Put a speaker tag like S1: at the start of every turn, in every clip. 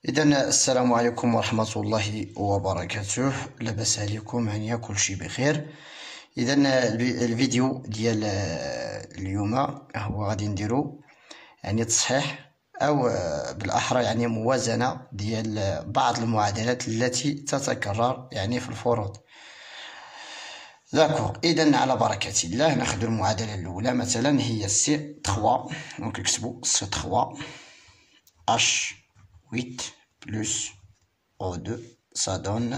S1: إذا السلام عليكم ورحمة الله وبركاته. لاباس عليكم؟ هانيا كلشي بخير. إذا الفيديو ديال اليوم هو غادي نديرو يعني تصحيح أو بالأحرى يعني موازنة ديال بعض المعادلات التي تتكرر يعني في الفروض. داكوغ. إذا على بركة الله ناخذ المعادلة الأولى مثلا هي سي 3. دونك نكتبو سي 3 H8 plus O2 ça donne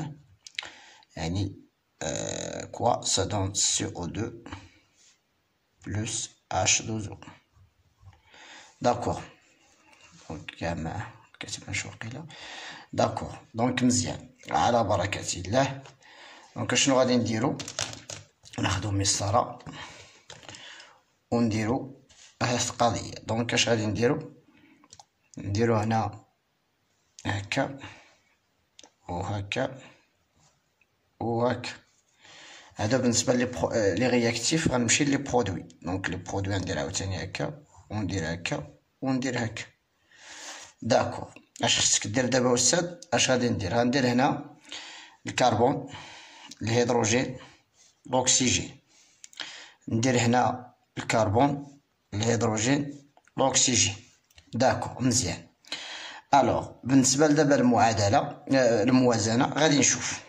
S1: quoi, ça donne CO2 plus H2O. D'accord. Donc كتبنا شو قيله. داكوغ. دونك مزيان على بركة الله. دونك شنو غادي نديرو؟ ناخدو مسطرة ونديرو هاد القضية. دونك اش غادي نديرو هنا هكا وهكا وهكا. هذا بالنسبة لي رياكتيف. غنمشي لي برودوي. دونك لي برودوي ندير عاوتاني هكا وندير هكا وندير هكا. داكوغ. اش خصك دير دابا أستاذ؟ اش غادي ندير؟ غندير هنا الكربون، الهيدروجين، الأكسجين. ندير هنا الكربون، الهيدروجين، الأكسجين. داكوغ مزيان. الوغ بالنسبة لدابا المعادلة الموازنة غادي نشوف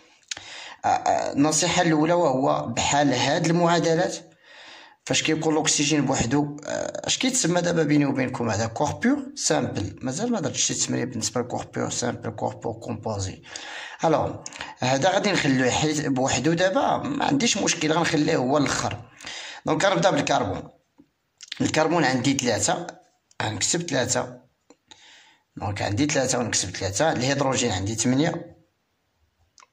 S1: النصيحة الأولى، وهو بحال هاد المعادلات فاش كيكون الأكسجين بوحدو اش كيتسمى دابا بيني وبينكم؟ هذا كوربور سامبل. مازال ما درتش شي تسمية بالنسبة لكوربور سامبل، كوربور كومبوزي. الوغ هذا غادي نخلوه حيت بوحدو دابا ما عنديش مشكل، غنخليه هو الاخر. دونك غنبدا بالكربون. الكربون عندي 3، غنكتب 3. دونك عندي 3 ونكتب 3. الهيدروجين عندي 8،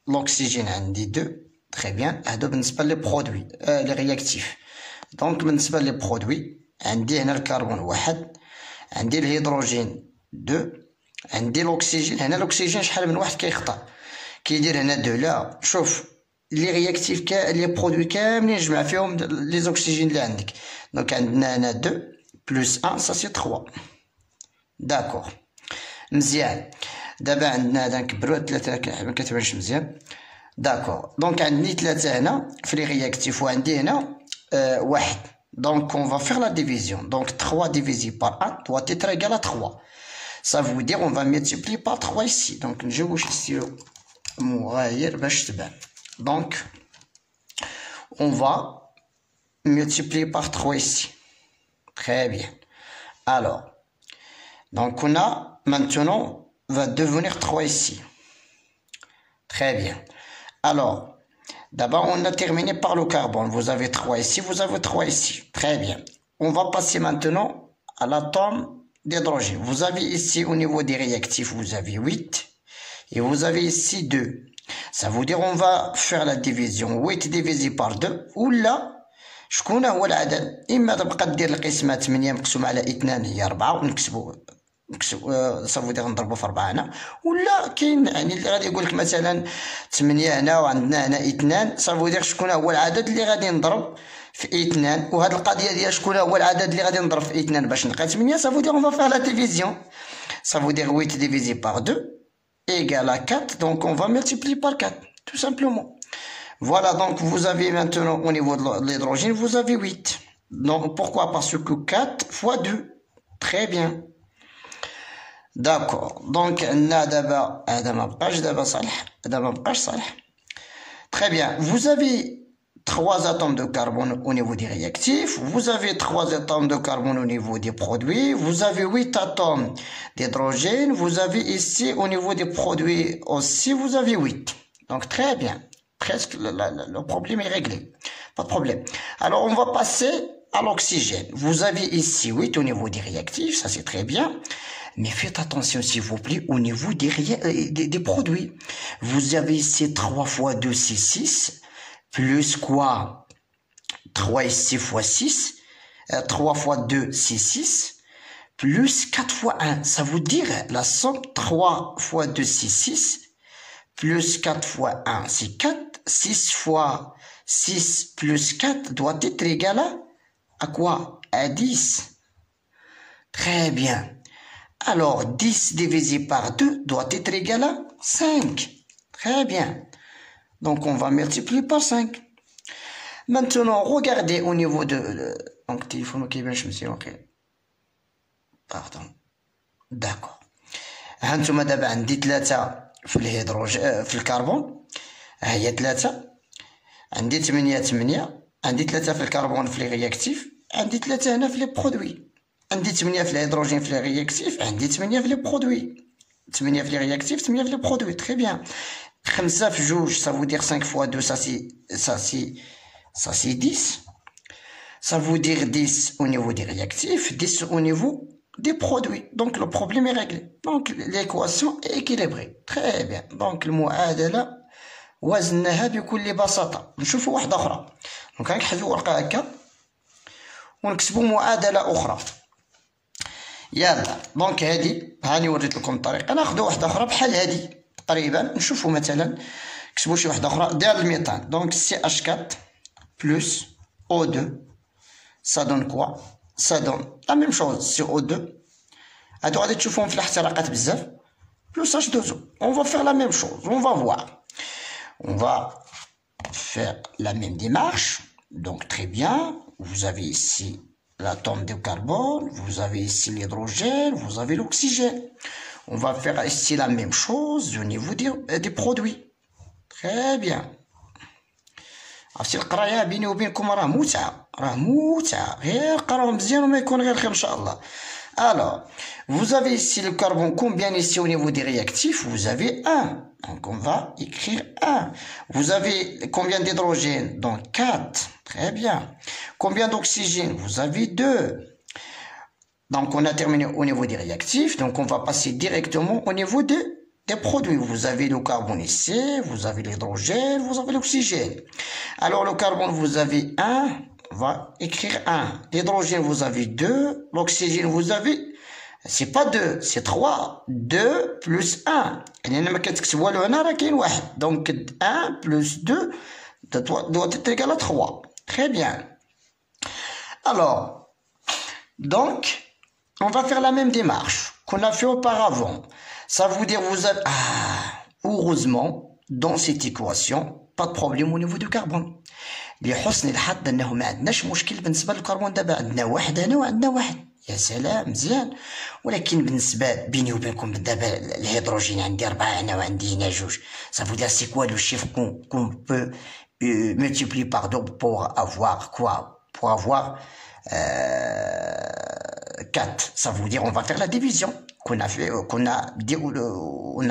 S1: الأكسجين عندي 2. تري بيان. هادو بالنسبة لي برودوي لي رياكتيف. دونك بالنسبة لي برودوي عندي هنا الكربون 1، عندي الهيدروجين 2، عندي الأكسجين. هنا الأكسجين شحال من واحد كيخطأ كيدير هنا 2. لا شوف لي رياكتيف لي برودوي كاملين نجمع فيهم لي زوكسيجين اللي عندك. دونك عندنا هنا 2 بلس 1 سا سي 3. داكوغ مزيان. دابا عندنا هذا نكبرو 3 ما كتبانش مزيان. داكوغ. دونك عندي 3 هنا في لي رياكتيف وعندي هنا 1. دونك on va faire la division. Donc 3 divisé par 1 doit être égal à 3. Ça veut dire on va multiplier par 3 ici. Donc نجيبو شي ستيلو مغاير باش تبان. Donc on va multiplier par 3 ici. Très bien. Alors donc on a maintenant va devenir 3 ici. Très bien. Alors d'abord on a terminé par le carbone. Vous avez 3 ici, vous avez 3 ici. Très bien. On va passer maintenant à l'atome d'hydrogène. Vous avez ici au niveau des réactifs, vous avez 8 et vous avez ici 2. Ça veut dire on va faire la division. 8 divisé par 2 ولا شكون هو العدد؟ اما تبقى دير القسمه 8 مقسوم على 2 هي 4 ونكتبو صافي دير نضربو في 4 هنا، ولا كاين يعني اللي غادي يقول لك مثلا 8 هنا وعندنا هنا 2. صافي دير شكون هو العدد اللي غادي نضرب في 2. وهاد القضيه ديال شكون هو العدد اللي غادي نضرب في 2 باش نلقى 8. صافي دير اون فا لا ديفيزيون. صافي دير 8 divisé par 2 égale à 4. Donc on va multiplier par 4 tout simplement. Voilà, donc vous avez maintenant au niveau de l'hydrogène, vous avez 8. Donc pourquoi? Parce que 4 fois 2. Très bien. D'accord. Donc هنا دابا هذا ما بقاش دابا صالح، هذا ما بقاش صالح. Très bien. Vous avez 3 atomes de carbone au niveau des réactifs, vous avez 3 atomes de carbone au niveau des produits, vous avez 8 atomes d'hydrogène, vous avez ici au niveau des produits aussi, vous avez 8. Donc très bien. Presque le problème est réglé. Pas de problème. Alors on va passer à l'oxygène. Vous avez ici 8 au niveau des réactifs, ça c'est très bien. Mais faites attention s'il vous plaît au niveau des produits. Vous avez ici 3 fois 2 c'est 6. Plus quoi? 3 ici fois 6. 3 fois 2 c'est 6. Plus 4 fois 1. Ça veut dire la somme 3 fois 2 c'est 6. Plus 4 fois 1 c'est 4. 6 fois 6 plus 4 doit être égal à quoi? À 10. Très bien. Alors, 10 divisé par 2 doit être égal à 5. Très bien. Donc, on va multiplier par 5. Maintenant, regardez au niveau de... Donc, téléphone, ok, je me suis ok. Pardon. D'accord. هانتوما دابا عندي 3 في الهيدروجين في الكربون. هي 3. عندي 8 عندي 3 في الكربون في لي رياكتيف. عندي 3 هنا في لي برودوي. عندي 8 في الهيدروجين في لي رياكتيف. عندي 8 في لي برودوي. 8 في لي رياكتيف 8 في لي برودوي. تري بيان. 5 في 2 ça veut dire 5 fois 2 ça c'est 10. Ça veut dire 10 au niveau des réactifs, 10 au niveau des produits. Donc le problème est réglé. Donc l'équation est équilibrée. Très bien. Donc المعادلة وزنها بكل بساطة. نشوفوا واحدة أخرى. دونك غنحيدو ورقة هكا ونكتبوا معادلة أخرى. يلا دونك هادي هاني وريت لكم الطريقة. ناخدو واحدة أخرى بحال هادي تقريبا. نشوفوا مثلا نكتبوا شي واحدة أخرى ديال الميثان. دونك CH4 plus O2 ça donne quoi? Ça donne la même chose, CO2. هادو غادي تشوفوهم في الاحتراقات بزاف. Plus H2O. On va faire la même chose. On va voir. On va faire la même démarche. Donc très bien. Vous avez ici l'atome de carbone. Vous avez ici l'hydrogène. Vous avez l'oxygène. On va faire ici la même chose au niveau des produits. Très bien. عرفتي القرايه بيني وبينكم راه متعه غير قراو مزيان وما يكون غير خير ان شاء الله. Alors, vous avez ici le carbone, combien ici au niveau des réactifs? Vous avez 1. Donc, on va écrire 1. Vous avez combien d'hydrogène? Donc, 4. Très bien. Combien d'oxygène? Vous avez 2. Donc, on a terminé au niveau des réactifs. Donc, on va passer directement au niveau des produits. Vous avez le carbone ici, vous avez l'hydrogène, vous avez l'oxygène. Alors, le carbone, vous avez 1. On va écrire 1. L'hydrogène, vous avez 2. L'oxygène, vous avez... C'est pas 2, c'est 3. 2 plus 1. Donc, 1 plus 2 doit être égal à 3. Très bien. Alors, donc, on va faire la même démarche qu'on a fait auparavant. Ça veut dire vous avez... heureusement, dans cette équation, pas de problème au niveau du carbone. لحسن الحظ انه ما عندناش مشكل بالنسبه للكربون. دابا عندنا واحد هنا وعندنا واحد. يا سلام مزيان. ولكن بالنسبه بيني وبينكم دابا الهيدروجين عندي 4 هنا وعندي هنا 2. Ça veut dire c'est quoi le chiffre qu'on peut multiplier par 2 pour avoir quoi? Pour avoir 4. Ça veut dire on va faire la division qu'on a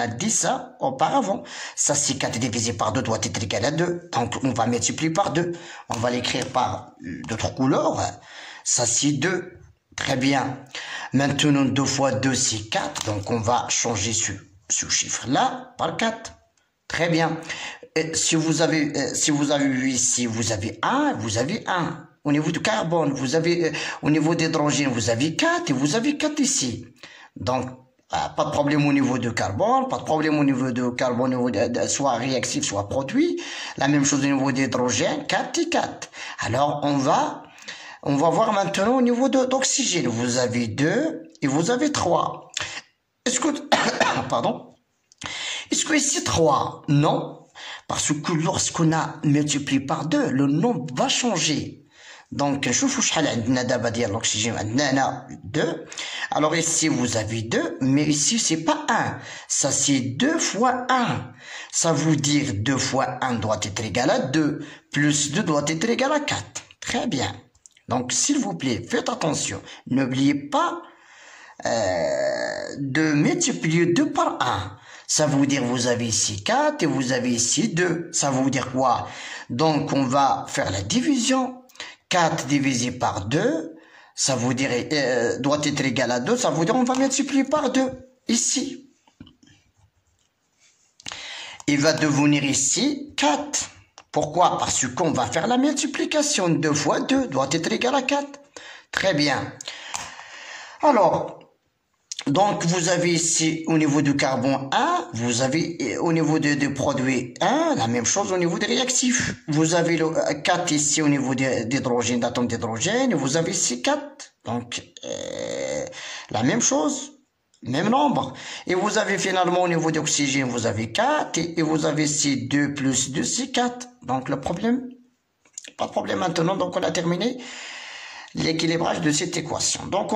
S1: dit ça auparavant. Ça c'est 4 divisé par 2 doit être égal à 2. Donc on va multiplier par 2. On va l'écrire par d'autres couleurs. Ça c'est 2. Très bien. Maintenant 2 fois 2 c'est 4. Donc on va changer ce chiffre là par 4. Très bien. Si vous avez vu ici, vous avez 1, vous avez 1. Au niveau du carbone, vous avez, au niveau d'hydrogène, vous avez 4 et vous avez 4 ici. Donc, pas de problème au niveau de carbone, pas de problème au niveau de carbone, au niveau soit réactif, soit produit. La même chose au niveau d'hydrogène, 4 et 4. Alors, on va voir maintenant au niveau d'oxygène. Vous avez 2 et vous avez 3. Est-ce que, pardon, est-ce que ici 3? Non. Parce que lorsqu'on a multiplié par 2, le nombre va changer. Donc, نشوفوا شحال عندنا دابا ديال l'oxygène. عندنا هنا 2. Alors ici, vous avez 2, mais ici, c'est pas 1. Ça, c'est 2 fois 1. Ça veut dire 2 fois 1 doit être égal à 2. Plus 2 doit être égal à 4. Très bien. Donc, s'il vous plaît, faites attention. N'oubliez pas de multiplier 2 par 1. Ça veut dire vous avez ici 4 et vous avez ici 2. Ça veut dire quoi? Donc, on va faire la division. 4 divisé par 2, ça veut dire doit être égal à 2, ça veut dire on va multiplier par 2, ici. Il va devenir ici 4. Pourquoi? Parce qu'on va faire la multiplication. 2 fois 2 doit être égal à 4. Très bien. Alors, donc vous avez ici au niveau du carbone 1, vous avez au niveau des produits 1, la même chose au niveau des réactifs. Vous avez le 4 ici au niveau d'hydrogène, d'atomes d'hydrogène, vous avez ici 4. Donc la même chose même nombre. Et vous avez finalement au niveau d'oxygène, vous avez 4 et vous avez ici 2 plus 2, c'est 4. Donc le problème, pas de problème maintenant. Donc on a terminé l'équilibrage de cette équation. Donc